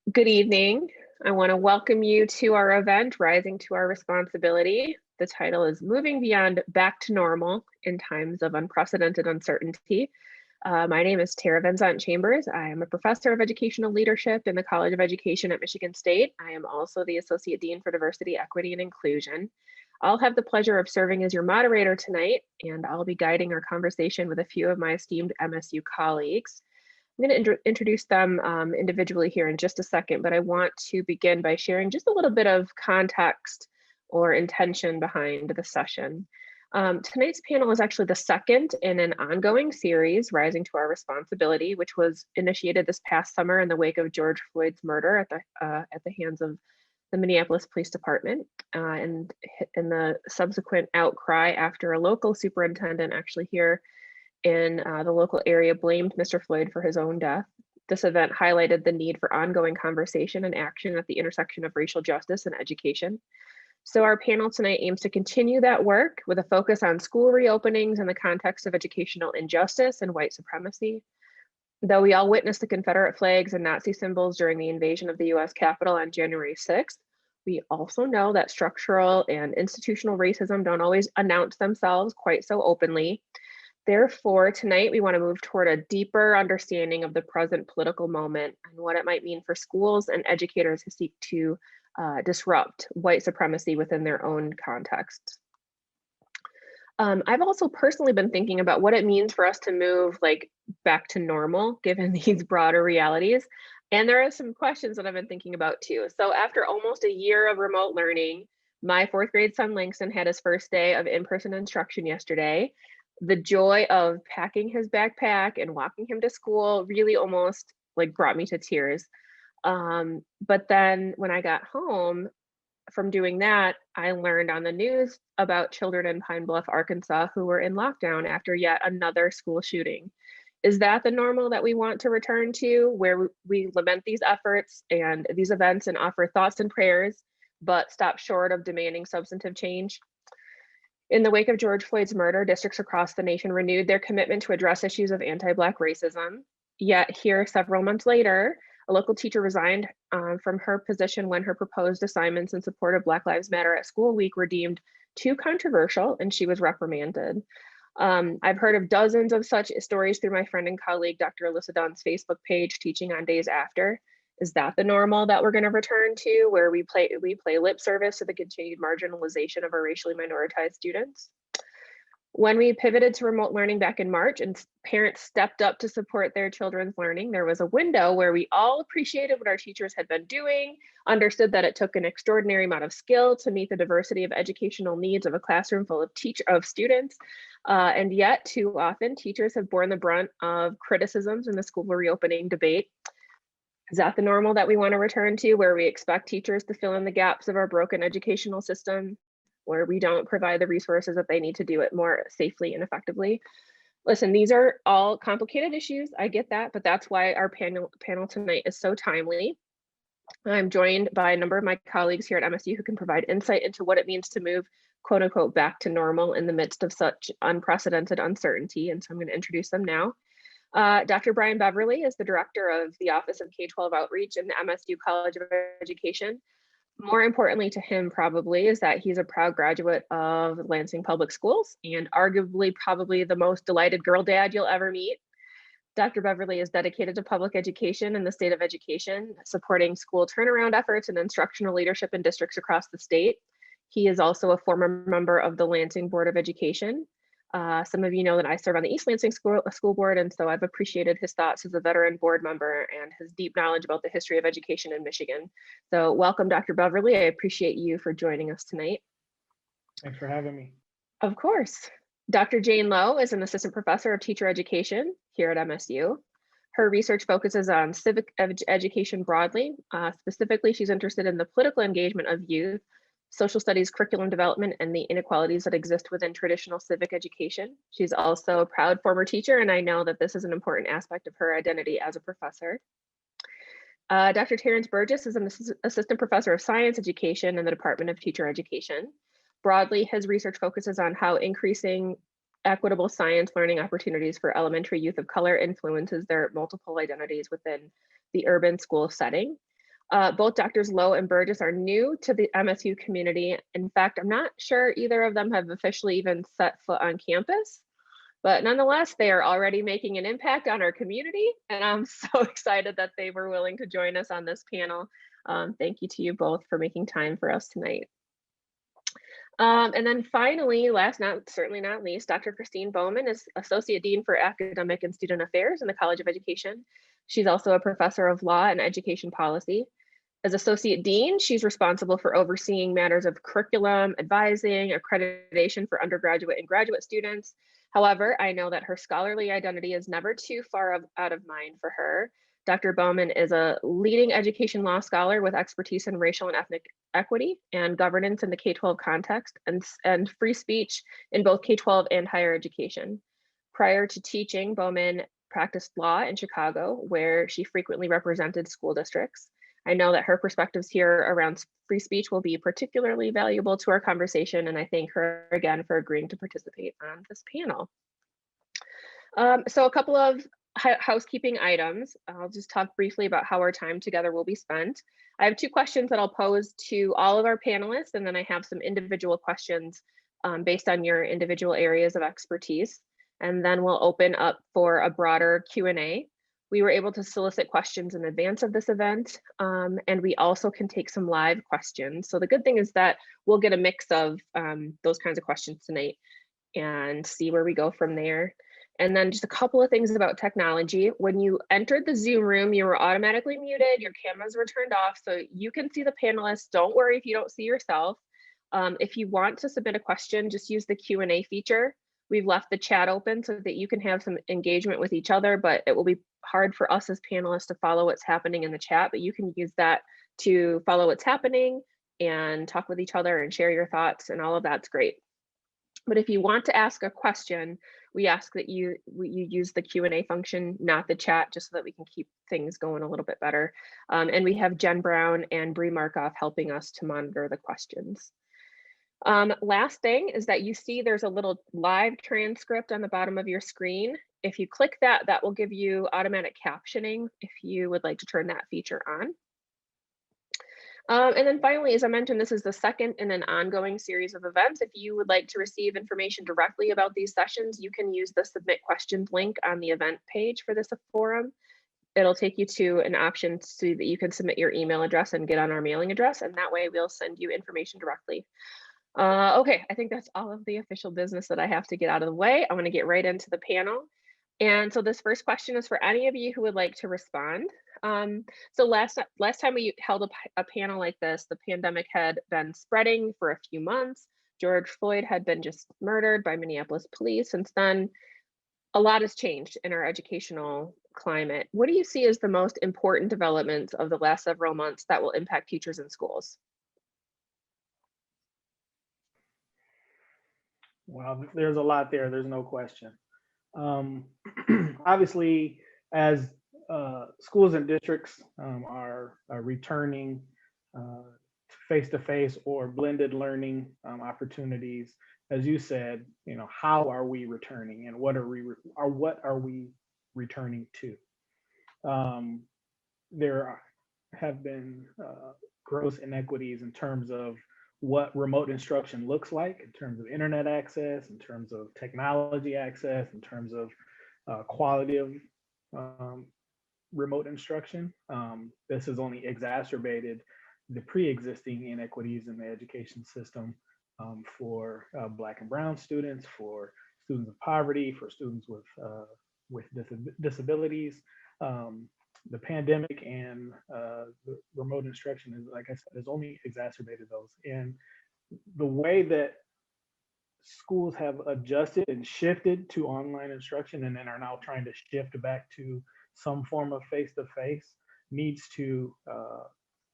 Good evening. I want to welcome you to our event, Rising to Our Responsibility. The title is Moving Beyond Back to Normal in Times of Unprecedented Uncertainty. My name is Terah Venzant Chambers. I am a professor of educational leadership in the College of Education at Michigan State. I am also the Associate Dean for Diversity, Equity, and Inclusion. I'll have the pleasure of serving as your moderator tonight, and I'll be guiding our conversation with a few of my esteemed MSU colleagues. I'm going to introduce them individually here in just a second, but I want to begin by sharing just a little bit of context or intention behind the session. Tonight's panel is actually the second in an ongoing series, Rising to Our Responsibility, which was initiated this past summer in the wake of George Floyd's murder at the hands of the Minneapolis Police Department, and in the subsequent outcry after a local superintendent actually here in the local area blamed Mr. Floyd for his own death. This event highlighted the need for ongoing conversation and action at the intersection of racial justice and education. So our panel tonight aims to continue that work with a focus on school reopenings in the context of educational injustice and white supremacy. Though we all witnessed the Confederate flags and Nazi symbols during the invasion of the US Capitol on January 6th, we also know that structural and institutional racism don't always announce themselves quite so openly. Therefore, tonight we want to move toward a deeper understanding of the present political moment and what it might mean for schools and educators who seek to disrupt white supremacy within their own context. I've also personally been thinking about what it means for us to move back to normal, given these broader realities. And there are some questions that I've been thinking about too. So after almost a year of remote learning, my fourth grade son Langston had his first day of in-person instruction yesterday. The joy of packing his backpack and walking him to school really almost brought me to tears. But then when I got home from doing that, I learned on the news about children in Pine Bluff, Arkansas, who were in lockdown after yet another school shooting. Is that the normal that we want to return to, where we lament these efforts and these events and offer thoughts and prayers, but stop short of demanding substantive change? In the wake of George Floyd's murder, districts across the nation renewed their commitment to address issues of anti-Black racism. Yet here, several months later, a local teacher resigned from her position when her proposed assignments in support of Black Lives Matter at School Week were deemed too controversial, and she was reprimanded. I've heard of dozens of such stories through my friend and colleague, Dr. Alyssa Dunn's Facebook page, Teaching on Days After. Is that the normal that we're going to return to, where we play lip service to the continued marginalization of our racially minoritized students? When we pivoted to remote learning back in March and parents stepped up to support their children's learning, there was a window where we all appreciated what our teachers had been doing, understood that it took an extraordinary amount of skill to meet the diversity of educational needs of a classroom full of students. And yet, too often, teachers have borne the brunt of criticisms in the school reopening debate. Is that the normal that we want to return to, where we expect teachers to fill in the gaps of our broken educational system, where we don't provide the resources that they need to do it more safely and effectively? Listen, these are all complicated issues. I get that, but that's why our panel tonight is so timely. I'm joined by a number of my colleagues here at MSU who can provide insight into what it means to move, quote unquote, back to normal in the midst of such unprecedented uncertainty. And so I'm going to introduce them now. Dr. Bryan Beverly is the director of the Office of K-12 Outreach in the MSU College of Education. More importantly to him probably is that he's a proud graduate of Lansing Public Schools and arguably probably the most delighted girl dad you'll ever meet. Dr. Beverly is dedicated to public education and the state of education, supporting school turnaround efforts and instructional leadership in districts across the state. He is also a former member of the Lansing Board of Education. Some of you know that I serve on the East Lansing School Board, and so I've appreciated his thoughts as a veteran board member and his deep knowledge about the history of education in Michigan. So welcome, Dr. Beverly. I appreciate you for joining us tonight. Thanks for having me. Of course. Dr. Jane Lowe is an assistant professor of teacher education here at MSU. Her research focuses on civic education broadly. Specifically, she's interested in the political engagement of youth, social studies curriculum development, and the inequalities that exist within traditional civic education. She's also a proud former teacher, and I know that this is an important aspect of her identity as a professor. Dr. Terrance Burgess is an assistant professor of science education in the Department of Teacher Education. Broadly, his research focuses on how increasing equitable science learning opportunities for elementary youth of color influences their multiple identities within the urban school setting. Both Drs. Lowe and Burgess are new to the MSU community. In fact, I'm not sure either of them have officially even set foot on campus, but nonetheless, they are already making an impact on our community, and I'm so excited that they were willing to join us on this panel. Thank you to you both for making time for us tonight. And then finally, certainly not least, Dr. Kristine Bowman is Associate Dean for Academic and Student Affairs in the College of Education. She's also a professor of law and education policy. As Associate Dean, she's responsible for overseeing matters of curriculum, advising, accreditation for undergraduate and graduate students. However, I know that her scholarly identity is never too far out of mind for her. Dr. Bowman is a leading education law scholar with expertise in racial and ethnic equity and governance in the K-12 context and free speech in both K-12 and higher education. Prior to teaching, Bowman practiced law in Chicago, where she frequently represented school districts. I know that her perspectives here around free speech will be particularly valuable to our conversation, and I thank her again for agreeing to participate on this panel. So a couple of housekeeping items. I'll just talk briefly about how our time together will be spent. I have 2 questions that I'll pose to all of our panelists, and then I have some individual questions based on your individual areas of expertise. And then we'll open up for a broader Q&A. We were able to solicit questions in advance of this event, and we also can take some live questions. So the good thing is that we'll get a mix of those kinds of questions tonight and see where we go from there. And then just a couple of things about technology. When you entered the Zoom room, you were automatically muted, your cameras were turned off, so you can see the panelists. Don't worry if you don't see yourself. If you want to submit a question, just use the Q&A feature. We've left the chat open so that you can have some engagement with each other, but it will be hard for us as panelists to follow what's happening in the chat, but you can use that to follow what's happening and talk with each other and share your thoughts, and all of that's great. But if you want to ask a question, we ask that you use the Q&A function, not the chat, just so that we can keep things going a little bit better. And we have Jen Brown and Bree Markoff helping us to monitor the questions. Last thing is that you see there's a little live transcript on the bottom of your screen. If you click that, that will give you automatic captioning if you would like to turn that feature on. And then finally, as I mentioned, this is the second in an ongoing series of events. If you would like to receive information directly about these sessions, you can use the submit questions link on the event page for this forum. It'll take you to an option so that you can submit your email address and get on our mailing address, and that way we'll send you information directly. Okay, I think that's all of the official business that I have to get out of the way. I want to get right into the panel. And so this first question is for any of you who would like to respond. So last time we held a panel like this, the pandemic had been spreading for a few months. George Floyd had been just murdered by Minneapolis police. Since then, a lot has changed in our educational climate. What do you see as the most important developments of the last several months that will impact teachers in schools? Well, there's a lot there, there's no question. Obviously, as schools and districts are returning face-to-face or blended learning opportunities, as you said, how are we returning and what are we returning to? There have been gross inequities in terms of what remote instruction looks like, in terms of internet access, in terms of technology access, in terms of quality of remote instruction. This has only exacerbated the pre-existing inequities in the education system for Black and Brown students, for students of poverty, for students with disabilities. The pandemic and the remote instruction is, like I said, has only exacerbated those. And the way that schools have adjusted and shifted to online instruction and then are now trying to shift back to some form of face-to-face needs to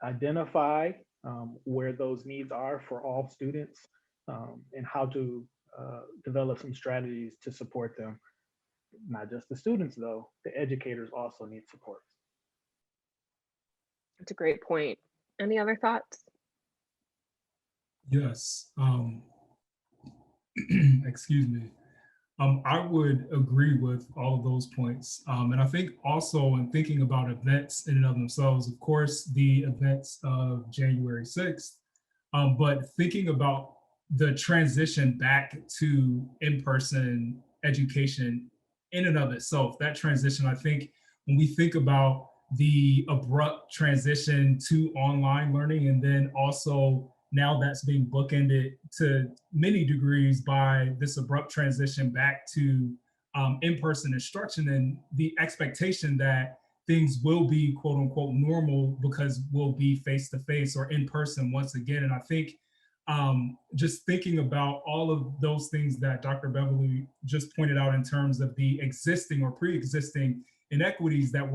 identify where those needs are for all students and how to develop some strategies to support them. Not just the students though, the educators also need support. That's a great point. Any other thoughts? Yes. Excuse me. I would agree with all of those points. And I think also in thinking about events in and of themselves, of course, the events of January 6th, but thinking about the transition back to in-person education in and of itself, that transition, I think when we think about the abrupt transition to online learning, and then also now that's being bookended to many degrees by this abrupt transition back to in-person instruction, and the expectation that things will be quote unquote normal because we'll be face to face or in person once again. And I think just thinking about all of those things that Dr. Beverly just pointed out in terms of the existing or pre-existing inequities that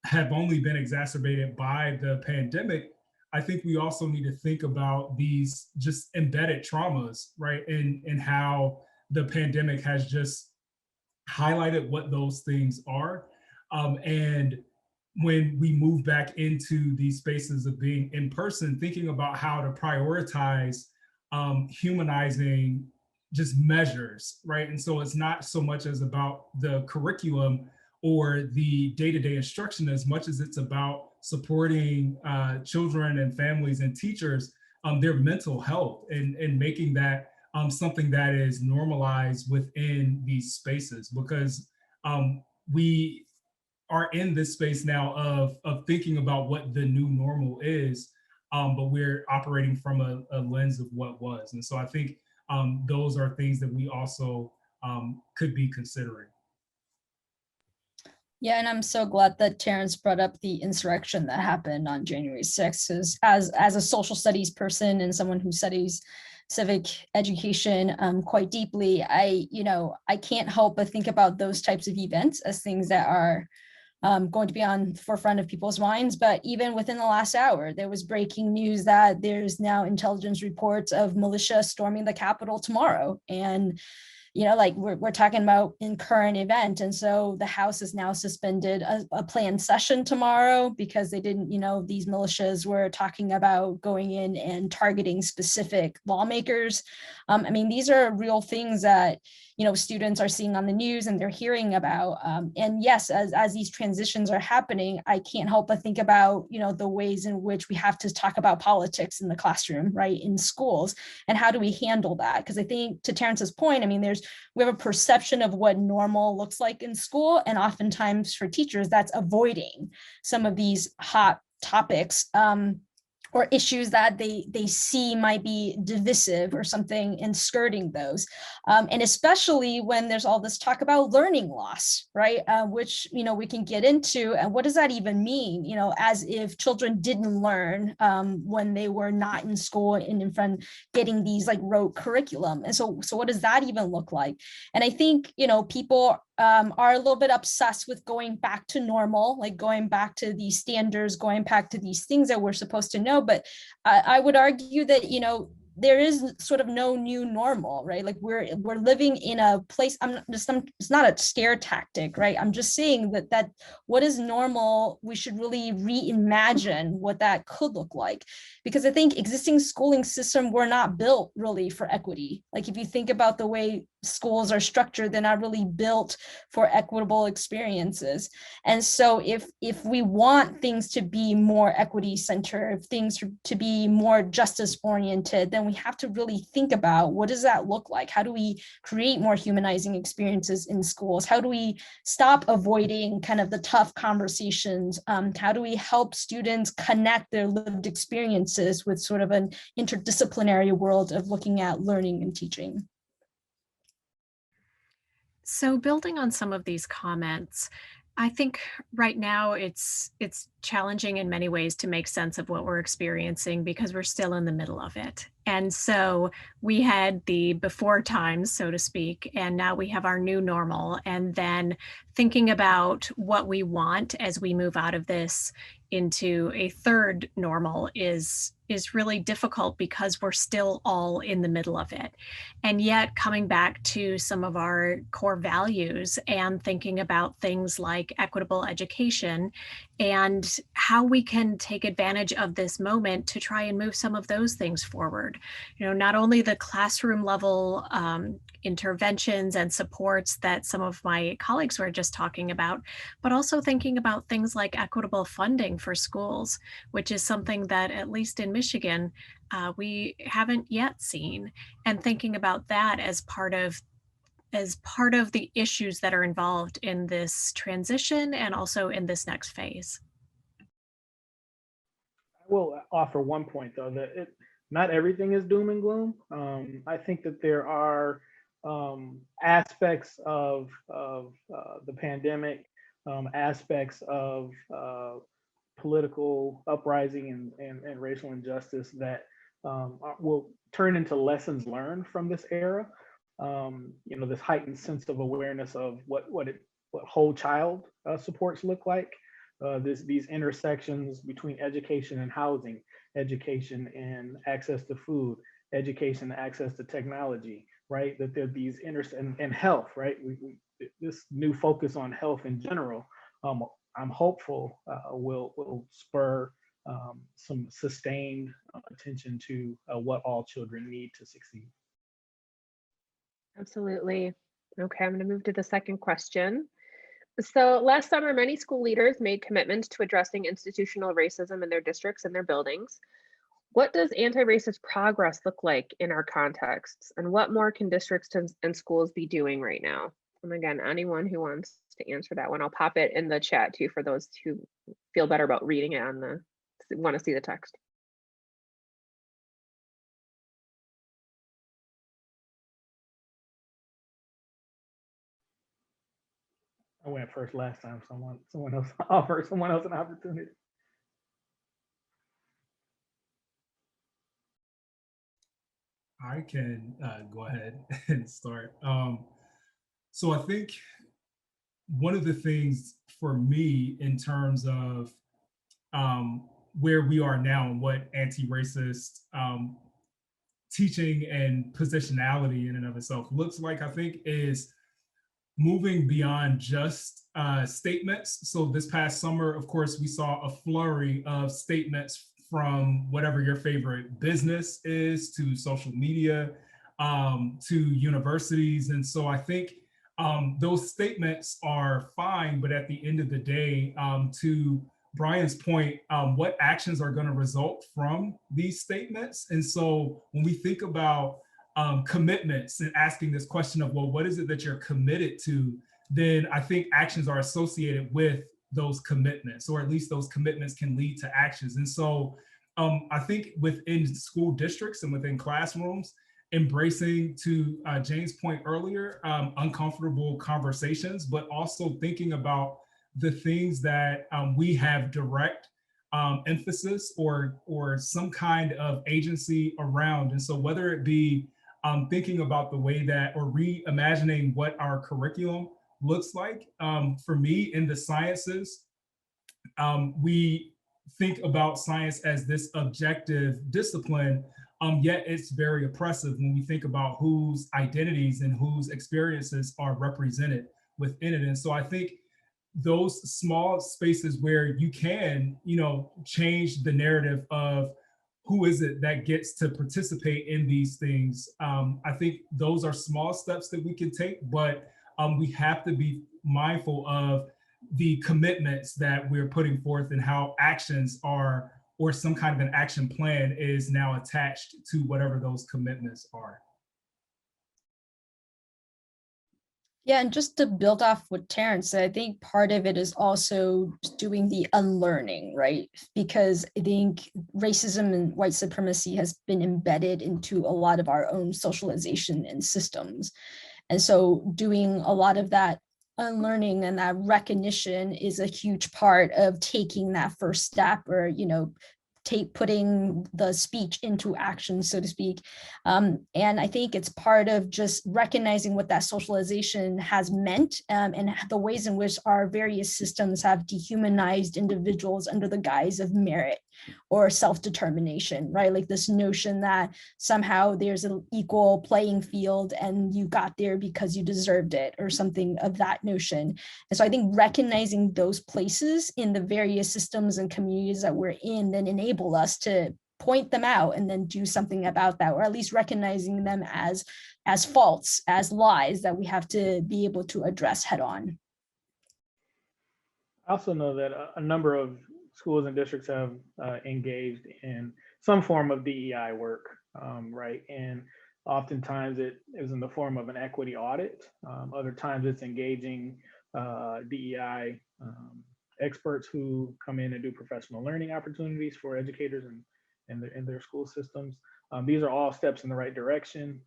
have only been exacerbated by the pandemic, I think we also need to think about these just embedded traumas, right? And how the pandemic has just highlighted what those things are. And when we move back into these spaces of being in person, thinking about how to prioritize humanizing just measures, right? And so it's not so much as about the curriculum or the day-to-day instruction as much as it's about supporting children and families and teachers, their mental health, and making that something that is normalized within these spaces, because we are in this space now of thinking about what the new normal is, but we're operating from a lens of what was. And so I think those are things that we also could be considering. Yeah, and I'm so glad that Terrance brought up the insurrection that happened on January 6th, because as a social studies person and someone who studies civic education quite deeply, I can't help but think about those types of events as things that are going to be on the forefront of people's minds. But even within the last hour, there was breaking news that there's now intelligence reports of militia storming the Capitol tomorrow. And like we're talking about in current event. And so the House has now suspended a planned session tomorrow because they didn't, these militias were talking about going in and targeting specific lawmakers. These are real things that, students are seeing on the news and they're hearing about. And yes, as these transitions are happening, I can't help but think about, the ways in which we have to talk about politics in the classroom, right, in schools, and how do we handle that? Because I think to Terrance's point, we have a perception of what normal looks like in school. And oftentimes for teachers, that's avoiding some of these hot topics or issues that they see might be divisive or something, and skirting those. And especially when there's all this talk about learning loss, right? Which, we can get into, and what does that even mean? As if children didn't learn when they were not in school and in front getting these like rote curriculum. And so what does that even look like? And I think, people are a little bit obsessed with going back to normal, like going back to these standards, going back to these things that we're supposed to know. But I would argue that, there is sort of no new normal, right? Like we're living in a place, it's not a scare tactic, right? I'm just saying that what is normal, we should really reimagine what that could look like. Because I think existing schooling system were not built really for equity. Like if you think about the way schools are structured, they're not really built for equitable experiences. And so if we want things to be more equity centered, things to be more justice oriented, then we have to really think about what does that look like? How do we create more humanizing experiences in schools? How do we stop avoiding kind of the tough conversations? How do we help students connect their lived experiences with sort of an interdisciplinary world of looking at learning and teaching? So building on some of these comments, I think right now it's challenging in many ways to make sense of what we're experiencing because we're still in the middle of it. And so we had the before times, so to speak, and now we have our new normal. And then thinking about what we want as we move out of this into a third normal is really difficult because we're still all in the middle of it. And yet coming back to some of our core values and thinking about things like equitable education and how we can take advantage of this moment to try and move some of those things forward. Not only the classroom level interventions and supports that some of my colleagues were just talking about, but also thinking about things like equitable funding for schools, which is something that, at least in Michigan, we haven't yet seen, and thinking about that as part of the issues that are involved in this transition and also in this next phase. I will offer one point though, that not everything is doom and gloom. I think that there are aspects of the pandemic, aspects of political uprising and racial injustice that will turn into lessons learned from this era. This heightened sense of awareness of what whole child supports look like. These intersections between education and housing, education and access to food, education and access to technology, right? That there are these and health, right? This new focus on health in general, I'm hopeful will spur some sustained attention to what all children need to succeed. Absolutely. Okay, I'm going to move to the second question. So last summer, many school leaders made commitments to addressing institutional racism in their districts and their buildings. What does anti-racist progress look like in our contexts? And what more can districts and schools be doing right now? And again, anyone who wants to answer that one, I'll pop it in the chat too for those who feel better about reading it want to see the text. I went first last time. Someone else offer someone else an opportunity. I can go ahead and start. So I think one of the things for me in terms of where we are now and what anti-racist teaching and positionality in and of itself looks like, I think, is moving beyond just statements. So this past summer, of course, we saw a flurry of statements from whatever your favorite business is, to social media, to universities. And so I think those statements are fine, but at the end of the day, to Bryan's point, what actions are going to result from these statements? And so when we think about commitments and asking this question of, well, what is it that you're committed to? Then I think actions are associated with those commitments, or at least those commitments can lead to actions. And so I think within school districts and within classrooms, embracing, to Jane's point earlier, uncomfortable conversations, but also thinking about the things that we have direct emphasis or some kind of agency around. And so whether it be thinking about the way that, or reimagining what our curriculum looks like. For me, in the sciences, we think about science as this objective discipline, yet it's very oppressive when we think about whose identities and whose experiences are represented within it. And so I think those small spaces where you can, change the narrative of who is it that gets to participate in these things. I think those are small steps that we can take, but we have to be mindful of the commitments that we're putting forth and how actions are, or some kind of an action plan is now attached to whatever those commitments are. Yeah, and just to build off what Terrance said, I think part of it is also doing the unlearning, right? Because I think racism and white supremacy has been embedded into a lot of our own socialization and systems. And so doing a lot of that unlearning and that recognition is a huge part of taking that first step, or, putting the speech into action, so to speak. And I think it's part of just recognizing what that socialization has meant, and the ways in which our various systems have dehumanized individuals under the guise of merit. or self-determination, right? Like this notion that somehow there's an equal playing field and you got there because you deserved it, or something of that notion. And so I think recognizing those places in the various systems and communities that we're in then enable us to point them out and then do something about that, or at least recognizing them as faults, as lies that we have to be able to address head on. I also know that a number of schools and districts have engaged in some form of DEI work, right? And oftentimes it is in the form of an equity audit. Other times it's engaging DEI experts who come in and do professional learning opportunities for educators in their school systems. These are all steps in the right direction.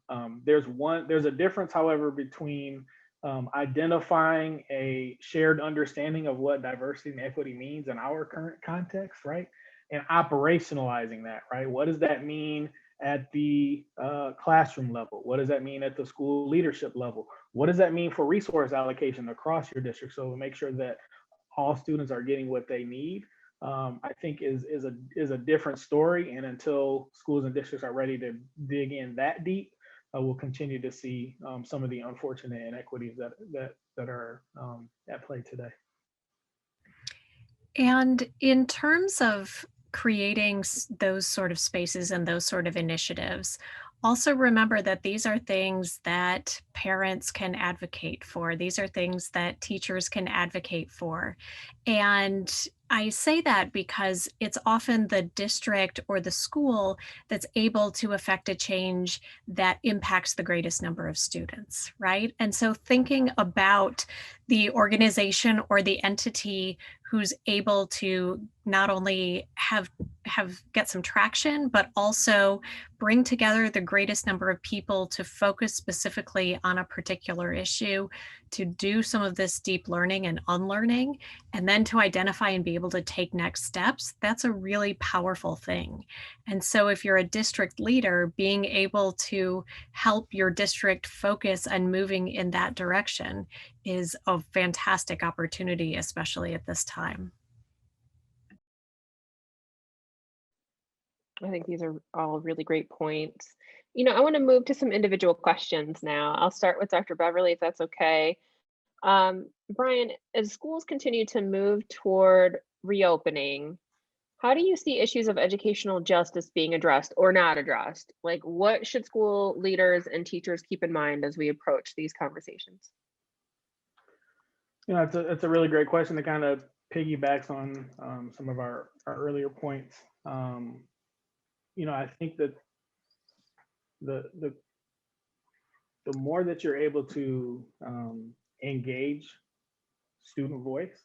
There's a difference, however, between identifying a shared understanding of what diversity and equity means in our current context, right? And operationalizing that, right? What does that mean at the classroom level? What does that mean at the school leadership level? What does that mean for resource allocation across your district? So make sure that all students are getting what they need, I think is a different story. And until schools and districts are ready to dig in that deep, we'll continue to see some of the unfortunate inequities that are at play today. And in terms of creating those sort of spaces and those sort of initiatives, also remember that these are things that parents can advocate for. These are things that teachers can advocate for. And I say that because it's often the district or the school that's able to affect a change that impacts the greatest number of students, right? And so thinking about the organization or the entity who's able to not only get some traction, but also bring together the greatest number of people to focus specifically on a particular issue, to do some of this deep learning and unlearning, and then to identify and be able to take next steps, that's a really powerful thing. And so if you're a district leader, being able to help your district focus on moving in that direction is a fantastic opportunity, especially at this time. I think these are all really great points. I want to move to some individual questions now. I'll start with Dr. Beverly, if that's okay. Bryan, as schools continue to move toward reopening, how do you see issues of educational justice being addressed or not addressed? Like, what should school leaders and teachers keep in mind as we approach these conversations? It's a really great question that kind of piggybacks on some of our earlier points. I think that the more that you're able to engage student voice,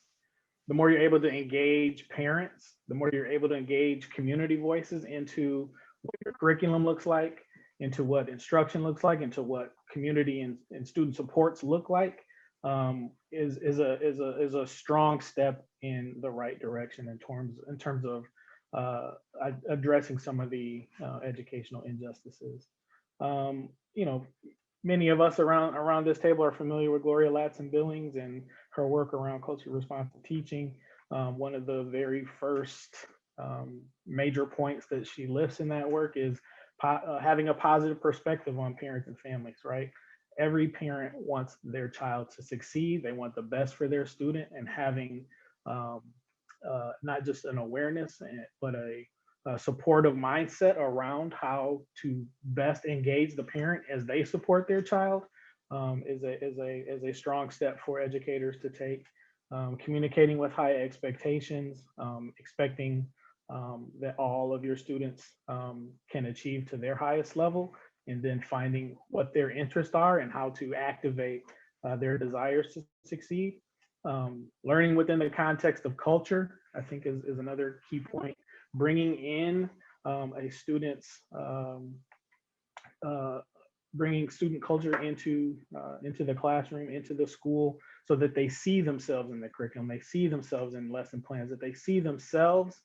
the more you're able to engage parents, the more you're able to engage community voices into what your curriculum looks like, into what instruction looks like, into what community and student supports look like, is a strong step in the right direction in terms of addressing some of the educational injustices. Many of us around this table are familiar with Gloria Ladson-Billings and her work around culturally responsive teaching. One of the very first major points that she lifts in that work is having a positive perspective on parents and families, right? Every parent wants their child to succeed. They want the best for their student, and having not just an awareness, but a supportive mindset around how to best engage the parent as they support their child is a strong step for educators to take. Communicating with high expectations, expecting that all of your students can achieve to their highest level, and then finding what their interests are and how to activate their desires to succeed. Learning within the context of culture, I think is another key point. Bringing in a student's, bringing student culture into the classroom, into the school, so that they see themselves in the curriculum, they see themselves in lesson plans, that they see themselves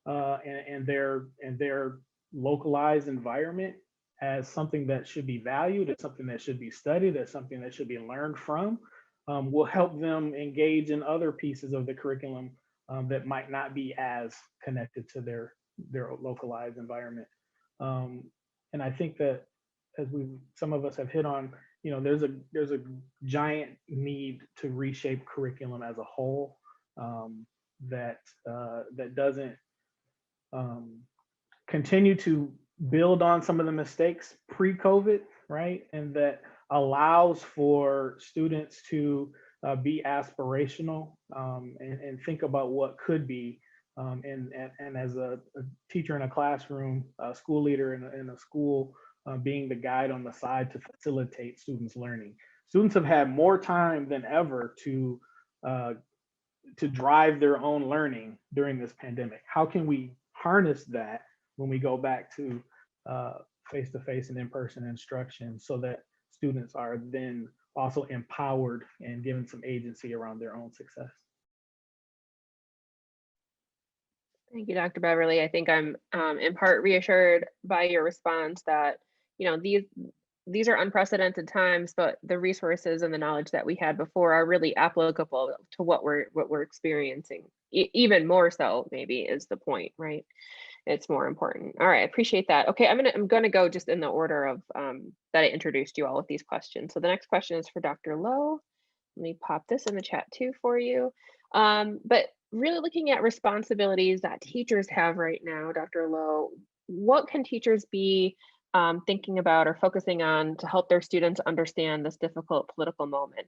and their localized environment as something that should be valued, as something that should be studied, as something that should be learned from, will help them engage in other pieces of the curriculum that might not be as connected to their localized environment. And I think that as some of us have hit on, there's a giant need to reshape curriculum as a whole, that doesn't continue to build on some of the mistakes pre-COVID, right? And that allows for students to be aspirational, and think about what could be. And as a teacher in a classroom, a school leader in a school, being the guide on the side to facilitate students' learning. Students have had more time than ever to drive their own learning during this pandemic. How can we harness that when we go back to face-to-face and in-person instruction, so that students are then also empowered and given some agency around their own success? Thank you, Dr. Beverly. I think I'm in part reassured by your response that, these are unprecedented times, but the resources and the knowledge that we had before are really applicable to what we're experiencing. Even more so, maybe, is the point, right? It's more important. All right, I appreciate that. Okay, I'm gonna go just in the order of that I introduced you all with these questions. So the next question is for Dr. Lowe. Let me pop this in the chat too for you. But really looking at responsibilities that teachers have right now, Dr. Lowe, what can teachers be thinking about or focusing on to help their students understand this difficult political moment?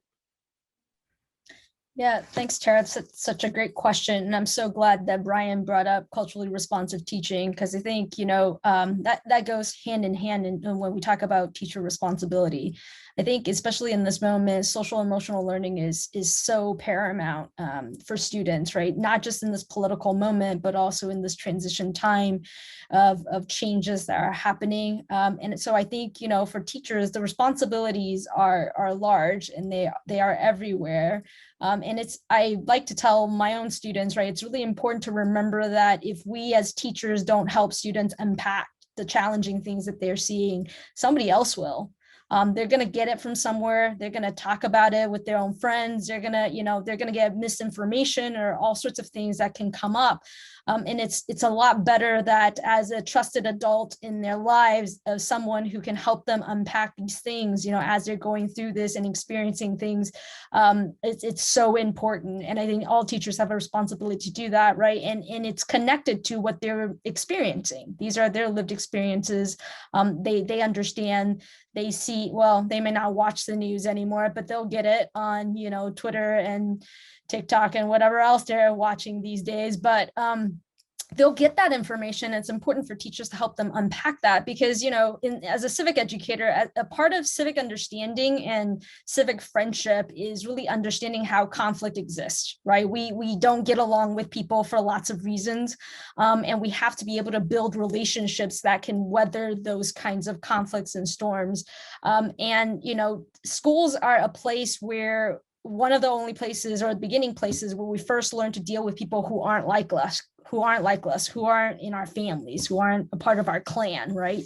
Yeah, thanks, Terah. It's such a great question. And I'm so glad that Bryan brought up culturally responsive teaching, because I think, that goes hand in hand when we talk about teacher responsibility. I think, especially in this moment, social emotional learning is so paramount for students, right? Not just in this political moment, but also in this transition time of changes that are happening. And so I think, for teachers, the responsibilities are large, and they are everywhere. And I like to tell my own students, right, it's really important to remember that if we as teachers don't help students unpack the challenging things that they're seeing, somebody else will. They're going to get it from somewhere. They're going to talk about it with their own friends. They're going to get misinformation or all sorts of things that can come up. And it's a lot better that as a trusted adult in their lives, of someone who can help them unpack these things, as they're going through this and experiencing things. It's so important. And I think all teachers have a responsibility to do that, right? And it's connected to what they're experiencing. These are their lived experiences. They understand. They see, well, they may not watch the news anymore, but they'll get it on, Twitter and TikTok and whatever else they're watching these days. But they'll get that information. It's important for teachers to help them unpack that, because, as a civic educator, a part of civic understanding and civic friendship is really understanding how conflict exists, right? We don't get along with people for lots of reasons. And we have to be able to build relationships that can weather those kinds of conflicts and storms. And, schools are a place where one of the only places, or the beginning places, where we first learn to deal with people who aren't like us, who aren't in our families, who aren't a part of our clan, right?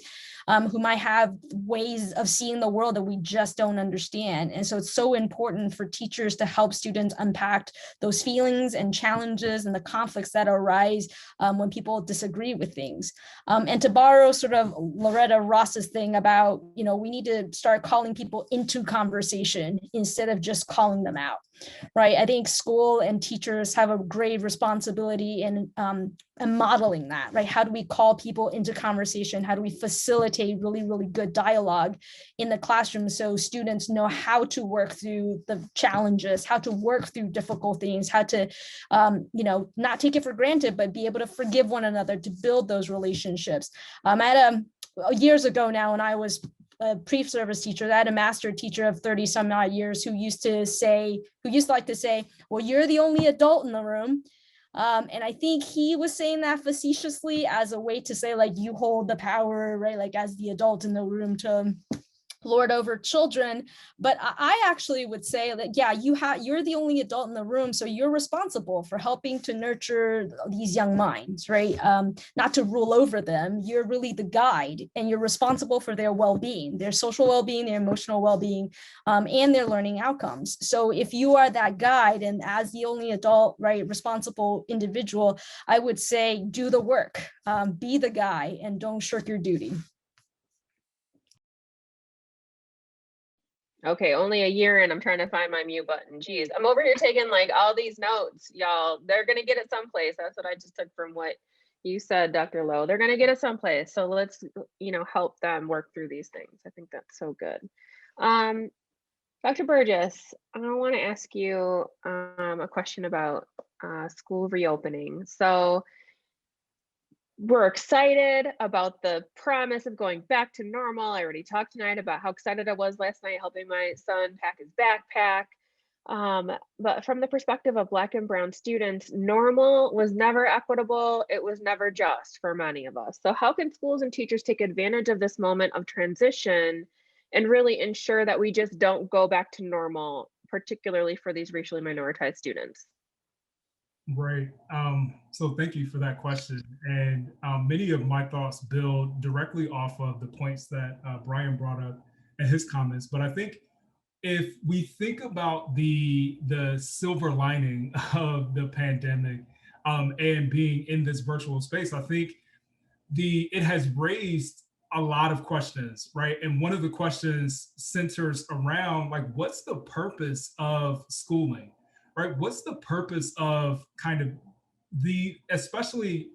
Who might have ways of seeing the world that we just don't understand. And so it's so important for teachers to help students unpack those feelings and challenges and the conflicts that arise when people disagree with things. And to borrow sort of Loretta Ross's thing about, we need to start calling people into conversation instead of just calling them out, right? I think school and teachers have a great responsibility in modeling that, right? How do we call people into conversation? How do we facilitate really, really good dialogue in the classroom so students know how to work through the challenges, how to work through difficult things, how to, not take it for granted, but be able to forgive one another, to build those relationships. Years ago now, when I was a pre-service teacher, I had a master teacher of 30 some odd years who used to like to say, well, you're the only adult in the room. And I think he was saying that facetiously as a way to say, like, you hold the power, right? Like, as the adult in the room to lord over children. But I actually would say that, yeah, you're the only adult in the room, so you're responsible for helping to nurture these young minds, right? Not to rule over them. You're really the guide, and you're responsible for their well-being, their social well-being, their emotional well-being, and their learning outcomes. So if you are that guide, and as the only adult, right, responsible individual, I would say do the work, be the guy, and don't shirk your duty. Okay, only a year in, I'm trying to find my mute button. Geez, I'm over here taking like all these notes, y'all. They're gonna get it someplace. That's what I just took from what you said, Dr. Lowe. They're gonna get it someplace. So let's, help them work through these things. I think that's so good. Dr. Burgess, I want to ask you a question about school reopening. So we're excited about the promise of going back to normal. I already talked tonight about how excited I was last night helping my son pack his backpack. But from the perspective of Black and Brown students, normal was never equitable. It was never just for many of us. So how can schools and teachers take advantage of this moment of transition and really ensure that we just don't go back to normal, particularly for these racially minoritized students? Right. So thank you for that question. And many of my thoughts build directly off of the points that Bryan brought up in his comments. But I think if we think about the silver lining of the pandemic and being in this virtual space, I think it has raised a lot of questions, right? And one of the questions centers around like, what's the purpose of schooling? Right? What's the purpose of kind of especially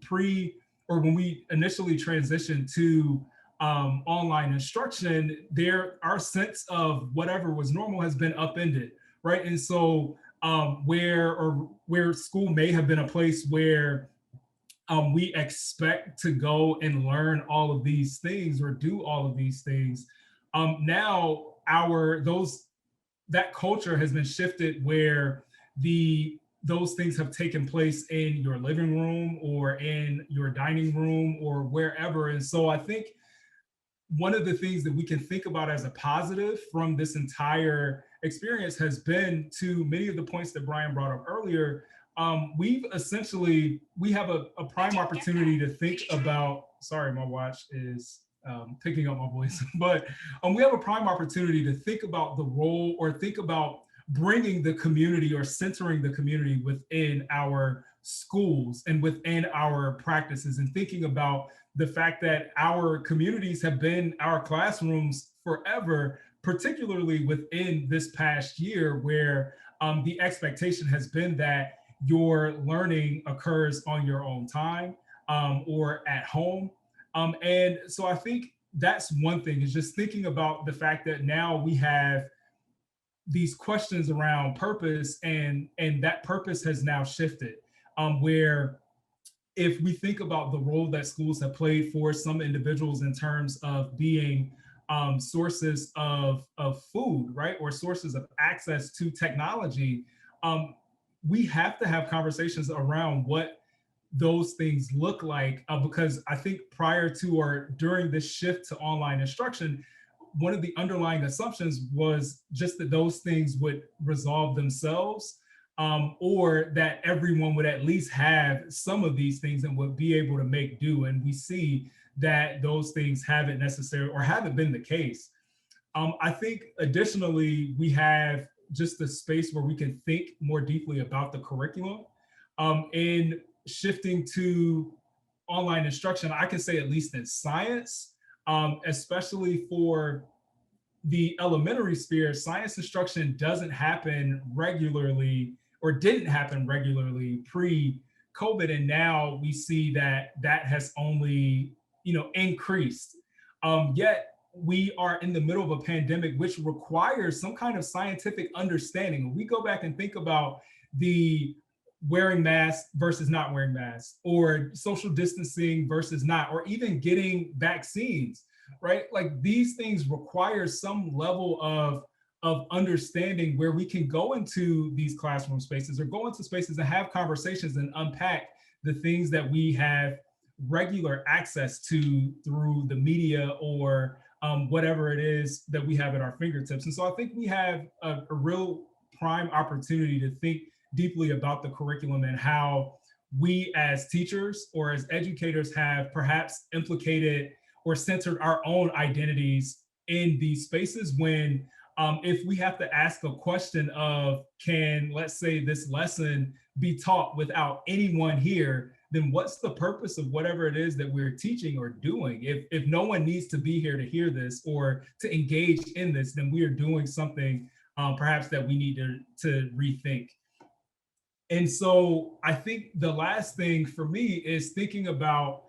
or when we initially transitioned to online instruction, our sense of whatever was normal has been upended, right? And so where school may have been a place where we expect to go and learn all of these things or do all of these things, now that culture has been shifted where those things have taken place in your living room or in your dining room or wherever. And so I think one of the things that we can think about as a positive from this entire experience has been, to many of the points that Bryan brought up earlier, we have a prime opportunity to think about, sorry, my watch is picking up my voice, but we have a prime opportunity to think about the role or think about bringing the community or centering the community within our schools and within our practices, and thinking about the fact that our communities have been our classrooms forever, particularly within this past year where the expectation has been that your learning occurs on your own time or at home. And so I think that's one thing, is just thinking about the fact that now we have these questions around purpose, and that purpose has now shifted, where if we think about the role that schools have played for some individuals in terms of being sources of food, right, or sources of access to technology, we have to have conversations around what those things look like, because I think prior to or during this shift to online instruction, one of the underlying assumptions was just that those things would resolve themselves, or that everyone would at least have some of these things and would be able to make do. And we see that those things haven't necessarily or haven't been the case. I think additionally, we have just the space where we can think more deeply about the curriculum. In shifting to online instruction, I can say at least in science, especially for the elementary sphere, science instruction doesn't happen regularly or didn't happen regularly pre-COVID. And now we see that has only, increased. Yet we are in the middle of a pandemic, which requires some kind of scientific understanding. We go back and think about the wearing masks versus not wearing masks, or social distancing versus not, or even getting vaccines, right? Like, these things require some level of understanding where we can go into these classroom spaces or go into spaces and have conversations and unpack the things that we have regular access to through the media or whatever it is that we have at our fingertips. And so I think we have a real prime opportunity to think deeply about the curriculum and how we as teachers or as educators have perhaps implicated or centered our own identities in these spaces when if we have to ask a question of, can, let's say, this lesson be taught without anyone here, then what's the purpose of whatever it is that we're teaching or doing? If no one needs to be here to hear this or to engage in this, then we are doing something perhaps that we need to rethink. And so I think the last thing for me is thinking about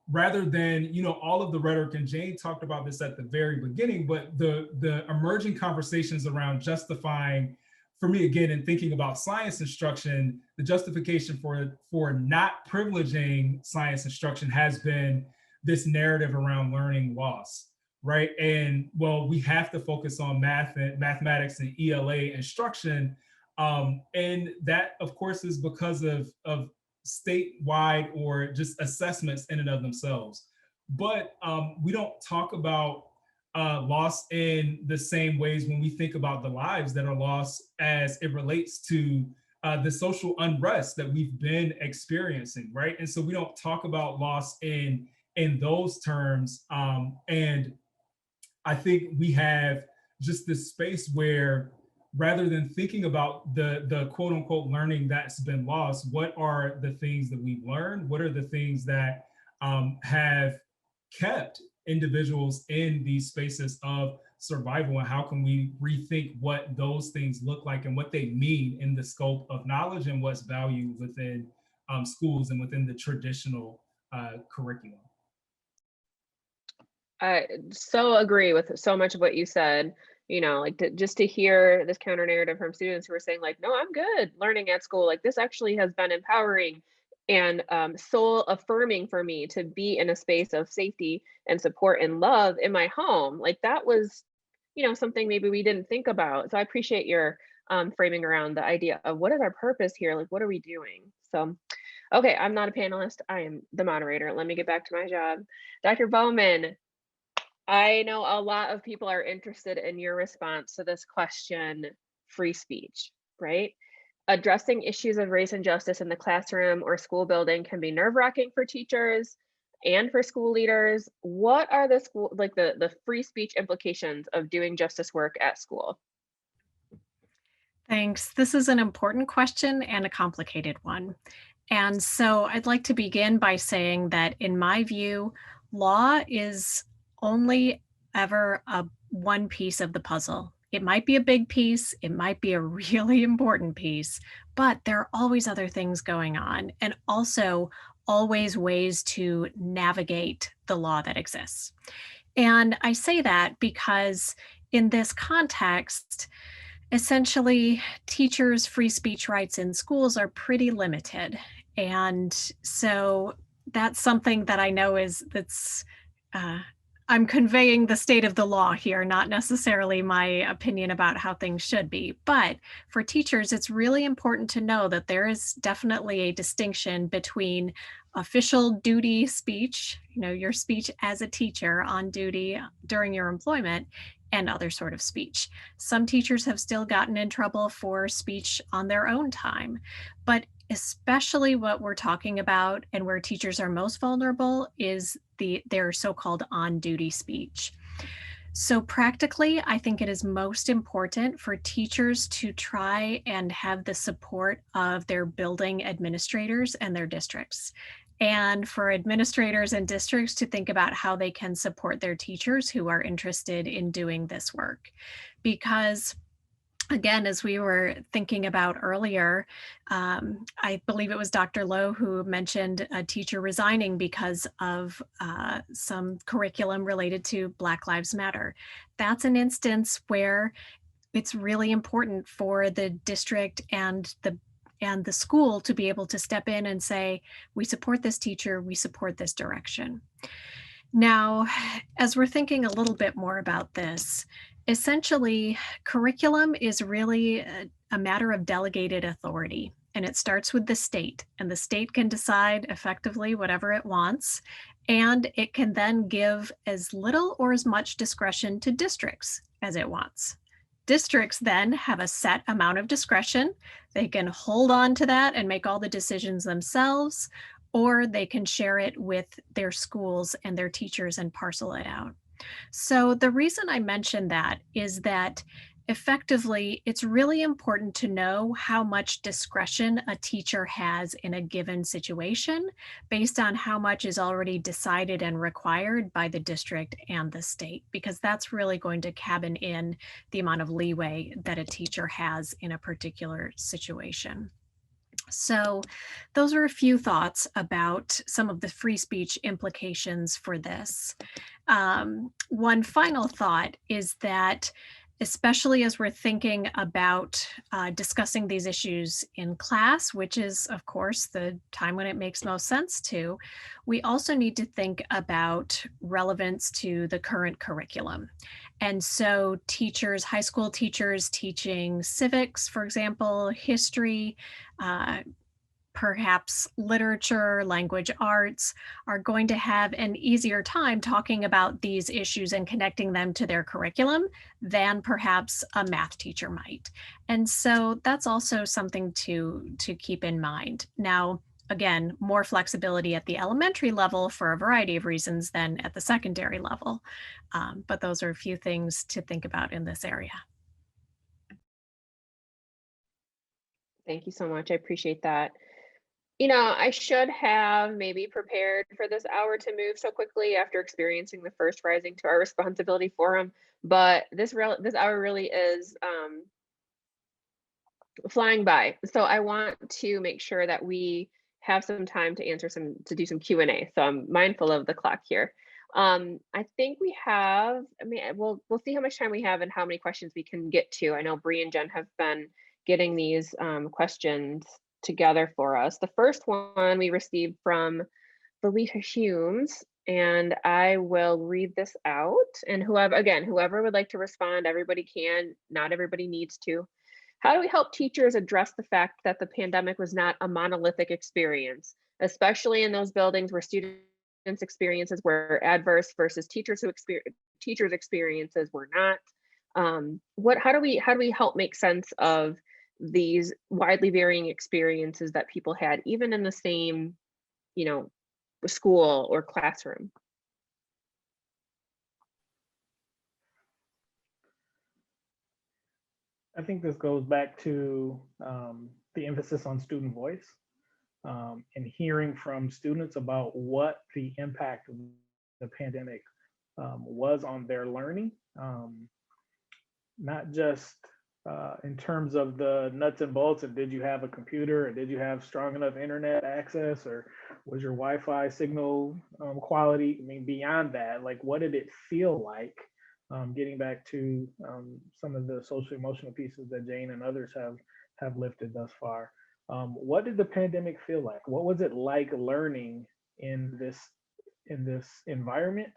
rather than, all of the rhetoric, and Jane talked about this at the very beginning, but the emerging conversations around justifying, for me, again, in thinking about science instruction, the justification for not privileging science instruction has been this narrative around learning loss, right? And well, we have to focus on mathematics and ELA instruction. And that, of course, is because of statewide or just assessments in and of themselves. But we don't talk about loss in the same ways when we think about the lives that are lost as it relates to the social unrest that we've been experiencing, right? And so we don't talk about loss in those terms. And I think we have just this space where, rather than thinking about the quote unquote learning that's been lost, what are the things that we've learned? What are the things that have kept individuals in these spaces of survival? And how can we rethink what those things look like and what they mean in the scope of knowledge and what's valued within schools and within the traditional curriculum? I so agree with so much of what you said. Just to hear this counter narrative from students who are saying like, no, I'm good learning at school. Like this actually has been empowering and soul affirming for me to be in a space of safety and support and love in my home. Like that was, something maybe we didn't think about. So I appreciate your framing around the idea of what is our purpose here? Like, what are we doing? So, okay, I'm not a panelist. I am the moderator. Let me get back to my job. Dr. Bowman, I know a lot of people are interested in your response to this question, free speech, right? Addressing issues of race and justice in the classroom or school building can be nerve-wracking for teachers and for school leaders. What are the free speech implications of doing justice work at school? Thanks. This is an important question and a complicated one. And so I'd like to begin by saying that in my view, law is only ever one piece of the puzzle. It might be a big piece, it might be a really important piece, but there are always other things going on, and also always ways to navigate the law that exists. And I say that because in this context, essentially, teachers' free speech rights in schools are pretty limited. And so that's something that I know I'm conveying the state of the law here, not necessarily my opinion about how things should be. But for teachers, it's really important to know that there is definitely a distinction between official duty speech, your speech as a teacher on duty during your employment, and other sort of speech. Some teachers have still gotten in trouble for speech on their own time, but especially what we're talking about and where teachers are most vulnerable is their so-called on-duty speech. So practically, I think it is most important for teachers to try and have the support of their building administrators and their districts. And for administrators and districts to think about how they can support their teachers who are interested in doing this work. Because again, as we were thinking about earlier, I believe it was Dr. Lowe who mentioned a teacher resigning because of some curriculum related to Black Lives Matter. That's an instance where it's really important for the district and the school to be able to step in and say, we support this teacher, we support this direction. Now, as we're thinking a little bit more about this, essentially, curriculum is really a matter of delegated authority. and it starts with the state, and the state can decide effectively whatever it wants, and it can then give as little or as much discretion to districts as it wants. Districts then have a set amount of discretion. They can hold on to that and make all the decisions themselves, or they can share it with their schools and their teachers and parcel it out. So the reason I mentioned that is that effectively, it's really important to know how much discretion a teacher has in a given situation based on how much is already decided and required by the district and the state, because that's really going to cabin in the amount of leeway that a teacher has in a particular situation. So those are a few thoughts about some of the free speech implications for this. One final thought is that, especially as we're thinking about discussing these issues in class, which is, of course, the time when it makes most sense to, we also need to think about relevance to the current curriculum. And so teachers, high school teachers teaching civics, for example, history, perhaps literature, language arts, are going to have an easier time talking about these issues and connecting them to their curriculum than perhaps a math teacher might. And so that's also something to keep in mind. Now, again, more flexibility at the elementary level for a variety of reasons than at the secondary level. But those are a few things to think about in this area. Thank you so much. I appreciate that. You know, I should have maybe prepared for this hour to move so quickly after experiencing the first Rising to Our Responsibility Forum, but this hour really is flying by. So I want to make sure that we have some time to do some Q&A. So I'm mindful of the clock here. I think we have, we'll see how much time we have and how many questions we can get to. I know Bree and Jen have been getting these questions together for us. The first one we received from Belita Humes, and I will read this out. And whoever would like to respond, everybody can, not everybody needs to. How do we help teachers address the fact that the pandemic was not a monolithic experience, especially in those buildings where students' experiences were adverse versus teachers' experiences were not? How do we help make sense of these widely varying experiences that people had, even in the same, school or classroom? I think this goes back to the emphasis on student voice and hearing from students about what the impact of the pandemic was on their learning, not just in terms of the nuts and bolts of did you have a computer or did you have strong enough internet access or was your Wi-Fi signal quality? I mean, beyond that, like what did it feel like? Getting back to some of the social emotional pieces that Jane and others have lifted thus far. What did the pandemic feel like? What was it like learning in this environment?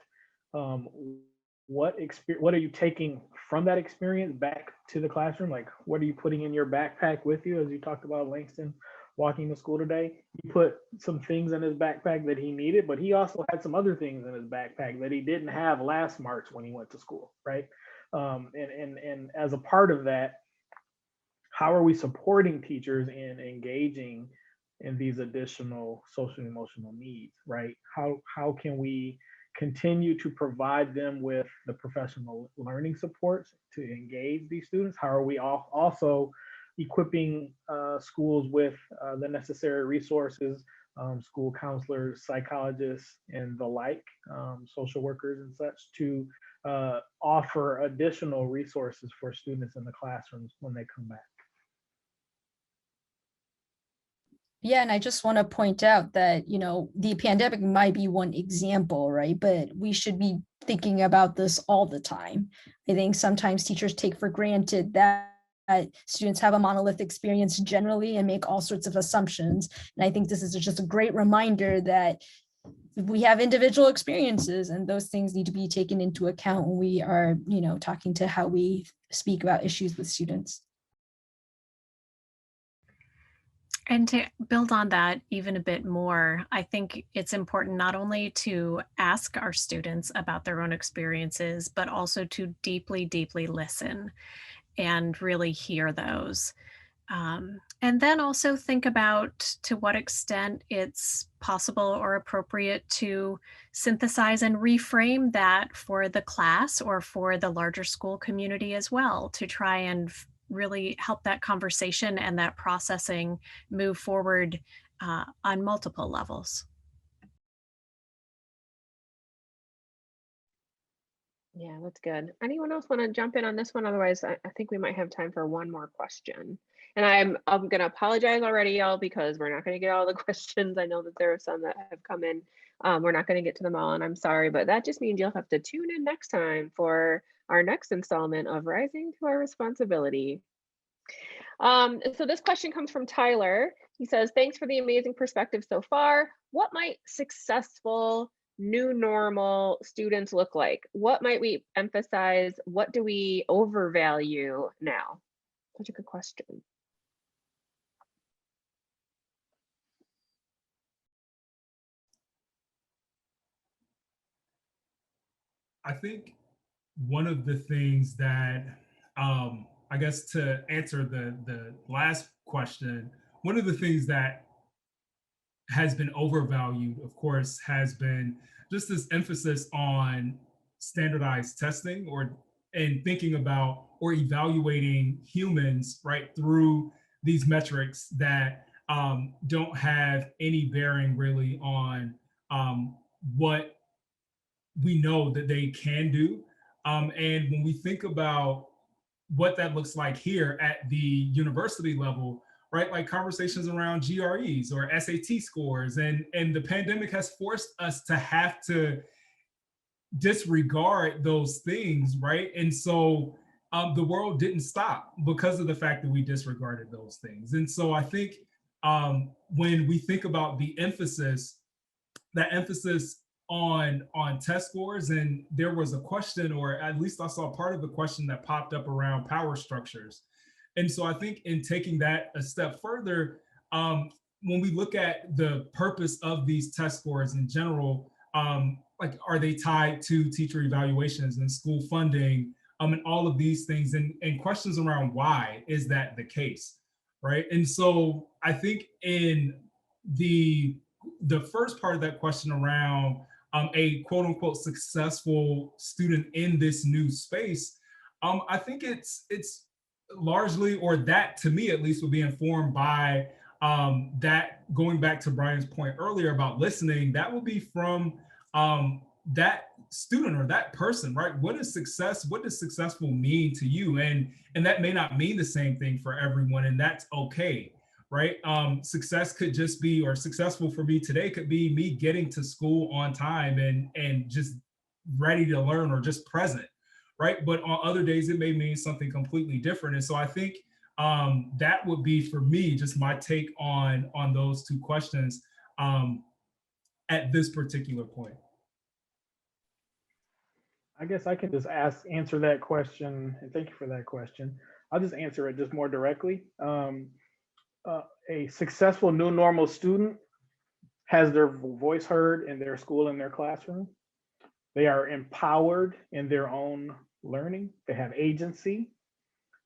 What are you taking from that experience back to the classroom? Like, what are you putting in your backpack with you? As you talked about Langston walking to school today, he put some things in his backpack that he needed, but he also had some other things in his backpack that he didn't have last March when he went to school, right? And as a part of that, how are we supporting teachers in engaging in these additional social and emotional needs, right? How can we continue to provide them with the professional learning supports to engage these students? How are we also equipping schools with the necessary resources, school counselors, psychologists, and the like, social workers and such, to offer additional resources for students in the classrooms when they come back? Yeah, and I just want to point out that, the pandemic might be one example, right? But we should be thinking about this all the time. I think sometimes teachers take for granted that students have a monolithic experience generally and make all sorts of assumptions. And I think this is just a great reminder that we have individual experiences and those things need to be taken into account when we are, talking to how we speak about issues with students. And to build on that even a bit more, I think it's important not only to ask our students about their own experiences, but also to deeply, deeply listen and really hear those. And then also think about to what extent it's possible or appropriate to synthesize and reframe that for the class or for the larger school community as well, to try and really help that conversation and that processing move forward on multiple levels. Yeah, that's good. Anyone else want to jump in on this one? Otherwise, I think we might have time for one more question. And I'm going to apologize already, y'all, because we're not going to get all the questions. I know that there are some that have come in. We're not going to get to them all, and I'm sorry, but that just means you'll have to tune in next time for our next installment of Rising to Our Responsibility. So this question comes from Tyler. He says, thanks for the amazing perspective so far. What might successful new normal students look like? What might we emphasize? What do we overvalue now? Such a good question. I think one of the things that, I guess to answer the last question, one of the things that has been overvalued, of course, has been just this emphasis on standardized testing and thinking about or evaluating humans right through these metrics that don't have any bearing really on what we know that they can do. And when we think about what that looks like here at the university level, right? Like conversations around GREs or SAT scores, and the pandemic has forced us to have to disregard those things, right? And so the world didn't stop because of the fact that we disregarded those things. And so I think when we think about the emphasis, that emphasis on test scores, and there was a question, or at least I saw part of the question that popped up around power structures. And so I think in taking that a step further, when we look at the purpose of these test scores in general, like are they tied to teacher evaluations and school funding, and all of these things, and questions around why is that the case, right? And so I think in the first part of that question around a quote unquote successful student in this new space, I think it's largely, or that to me at least, would be informed by that, going back to Bryan's point earlier about listening, that will be from that student or that person, right? What is success? What does successful mean to you? And that may not mean the same thing for everyone, and that's okay, right? Success could just be, or successful for me today could be me getting to school on time and just ready to learn, or just present, right? But on other days, it may mean something completely different. And so I think that would be, for me, just my take on those two questions at this particular point. I guess I can just answer that question, and thank you for that question. I'll just answer it just more directly. A successful new normal student has their voice heard in their school, in their classroom. They are empowered in their own learning. They have agency.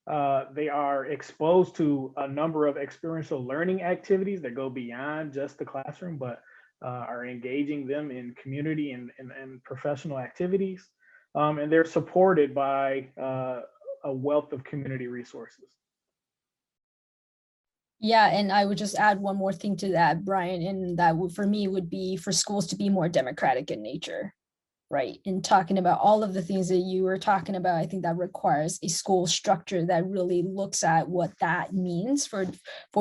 They are exposed to a number of experiential learning activities that go beyond just the classroom, but are engaging them in community and professional activities. And they're supported by a wealth of community resources. Yeah, and I would just add one more thing to that, Bryan, and that would, for me, would be for schools to be more democratic in nature, right? And talking about all of the things that you were talking about, I think that requires a school structure that really looks at what that means for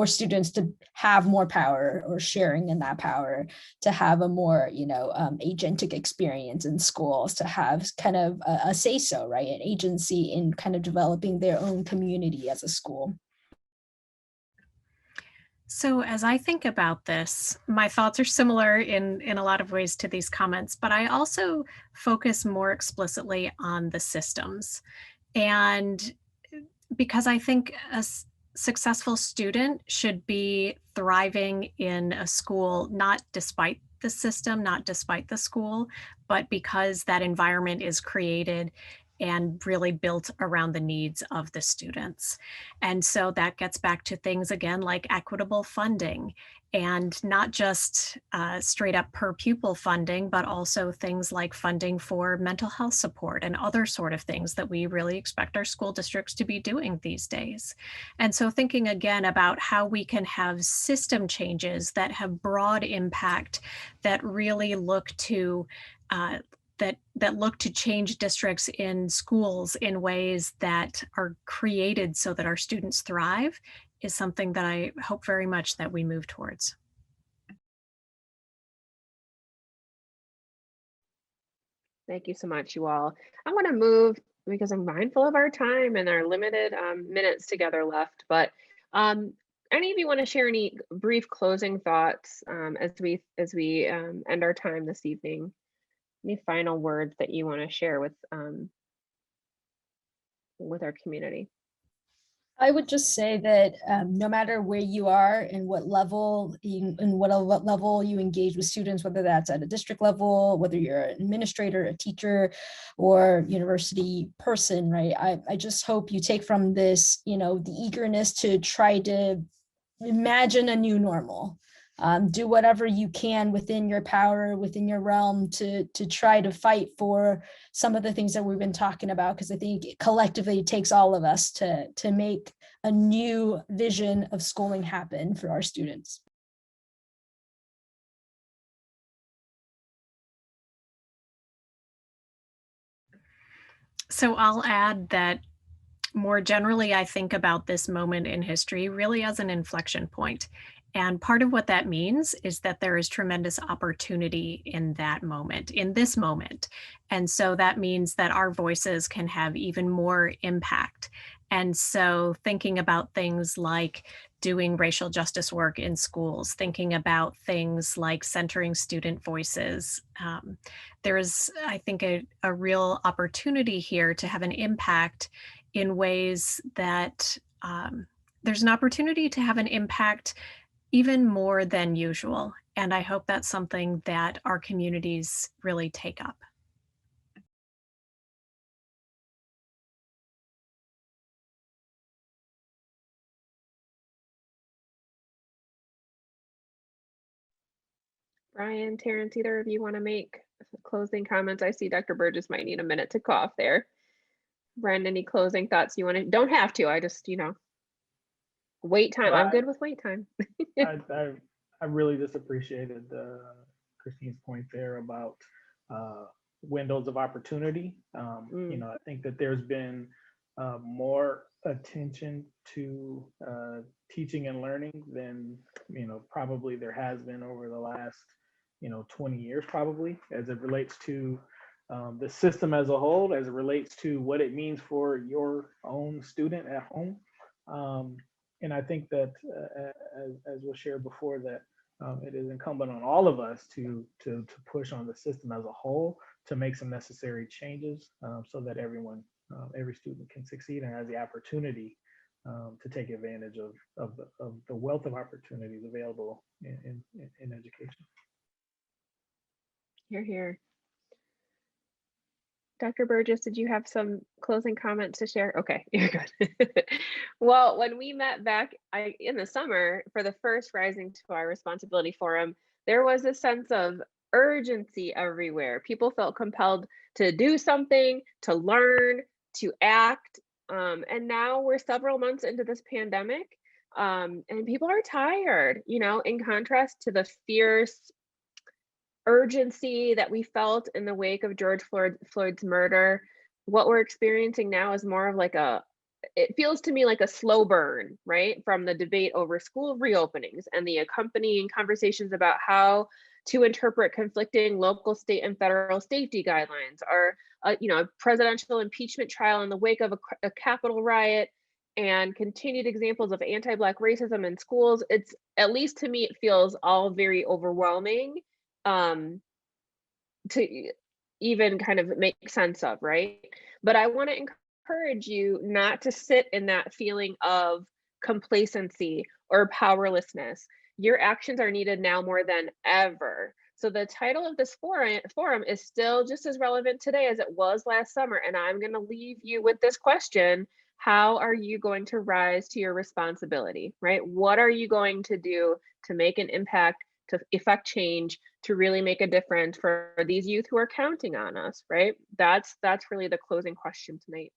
students to have more power, or sharing in that power, to have a more, agentic experience in schools, to have kind of a say-so, right? An agency in kind of developing their own community as a school. So as I think about this, my thoughts are similar in a lot of ways to these comments, but I also focus more explicitly on the systems. And because I think successful student should be thriving in a school, not despite the system, not despite the school, but because that environment is created and really built around the needs of the students. And so that gets back to things again like equitable funding, and not just straight up per pupil funding, but also things like funding for mental health support and other sort of things that we really expect our school districts to be doing these days. And so thinking again about how we can have system changes that have broad impact, that really look to that look to change districts in schools in ways that are created so that our students thrive, is something that I hope very much that we move towards. Thank you so much, you all. I want to move because I'm mindful of our time and our limited minutes together left. But any of you want to share any brief closing thoughts as we end our time this evening? Any final words that you want to share with our community? I would just say that no matter where you are and what level you engage with students, whether that's at a district level, whether you're an administrator, a teacher, or university person, right? I just hope you take from this, the eagerness to try to imagine a new normal. Do whatever you can within your power, within your realm, to try to fight for some of the things that we've been talking about, because I think collectively it takes all of us to make a new vision of schooling happen for our students. So I'll add that more generally, I think about this moment in history really as an inflection point. And part of what that means is that there is tremendous opportunity in that moment, in this moment. And so that means that our voices can have even more impact. And so thinking about things like doing racial justice work in schools, thinking about things like centering student voices, there is, I think, a real opportunity here to have an impact in ways that there's an opportunity to have an impact even more than usual. And I hope that's something that our communities really take up. Bryan, Terrance, either of you want to make closing comments? I see Dr. Burgess might need a minute to cough there. Bryan, any closing thoughts you want to? Don't have to. I just, wait time. I'm good with wait time. I really just appreciated Kristine's point there about windows of opportunity. I think that there's been more attention to teaching and learning than probably there has been over the last 20 years, probably, as it relates to the system as a whole, as it relates to what it means for your own student at home. And I think that, as was shared before, that it is incumbent on all of us to push on the system as a whole to make some necessary changes so that every student can succeed and has the opportunity to take advantage of the wealth of opportunities available in education. Hear, hear. Dr. Burgess, did you have some closing comments to share? Okay, you're good. Well, when we met back in the summer for the first Rising to Our Responsibility Forum, there was a sense of urgency everywhere. People felt compelled to do something, to learn, to act. And now we're several months into this pandemic, and people are tired, in contrast to the fierce urgency that we felt in the wake of George Floyd's murder. What we're experiencing now is more of it feels to me like a slow burn, right? From the debate over school reopenings and the accompanying conversations about how to interpret conflicting local, state, and federal safety guidelines, or a presidential impeachment trial in the wake of a Capitol riot, and continued examples of anti-Black racism in schools. It's, at least to me, it feels all very overwhelming to even kind of make sense of, right? But I want to encourage you not to sit in that feeling of complacency, or powerlessness. Your actions are needed now more than ever. So the title of this forum is still just as relevant today as it was last summer. And I'm going to leave you with this question. How are you going to rise to your responsibility, right? What are you going to do to make an impact, to effect change, to really make a difference for these youth who are counting on us, right? That's really the closing question tonight.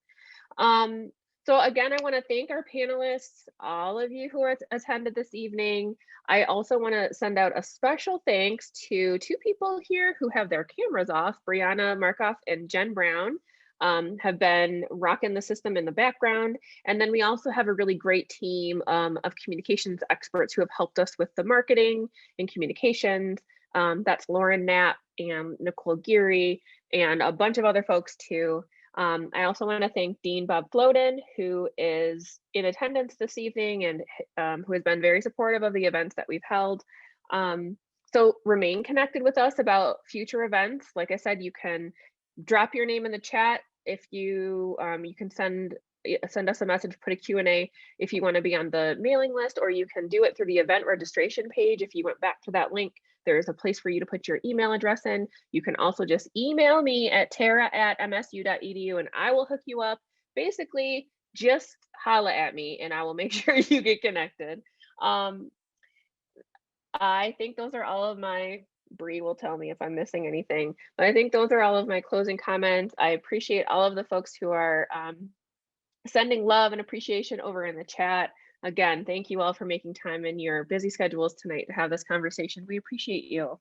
So again, I want to thank our panelists, all of you who are attended this evening. I also want to send out a special thanks to two people here who have their cameras off. Brianna Markoff and Jen Brown have been rocking the system in the background. And then we also have a really great team of communications experts who have helped us with the marketing and communications. That's Lauren Knapp and Nicole Geary and a bunch of other folks too. I also want to thank Dean Bob Floden, who is in attendance this evening and who has been very supportive of the events that we've held. So remain connected with us about future events. Like I said, you can drop your name in the chat. If you can send us a message, put a Q&A if you want to be on the mailing list, or you can do it through the event registration page. If you went back to that link, there is a place for you to put your email address in. You can also just email me at terah@msu.edu and I will hook you up. Basically, just holla at me and I will make sure you get connected. I think those are all of my, Bree will tell me if I'm missing anything, but I think those are all of my closing comments. I appreciate all of the folks who are sending love and appreciation over in the chat. Again, thank you all for making time in your busy schedules tonight to have this conversation. We appreciate you.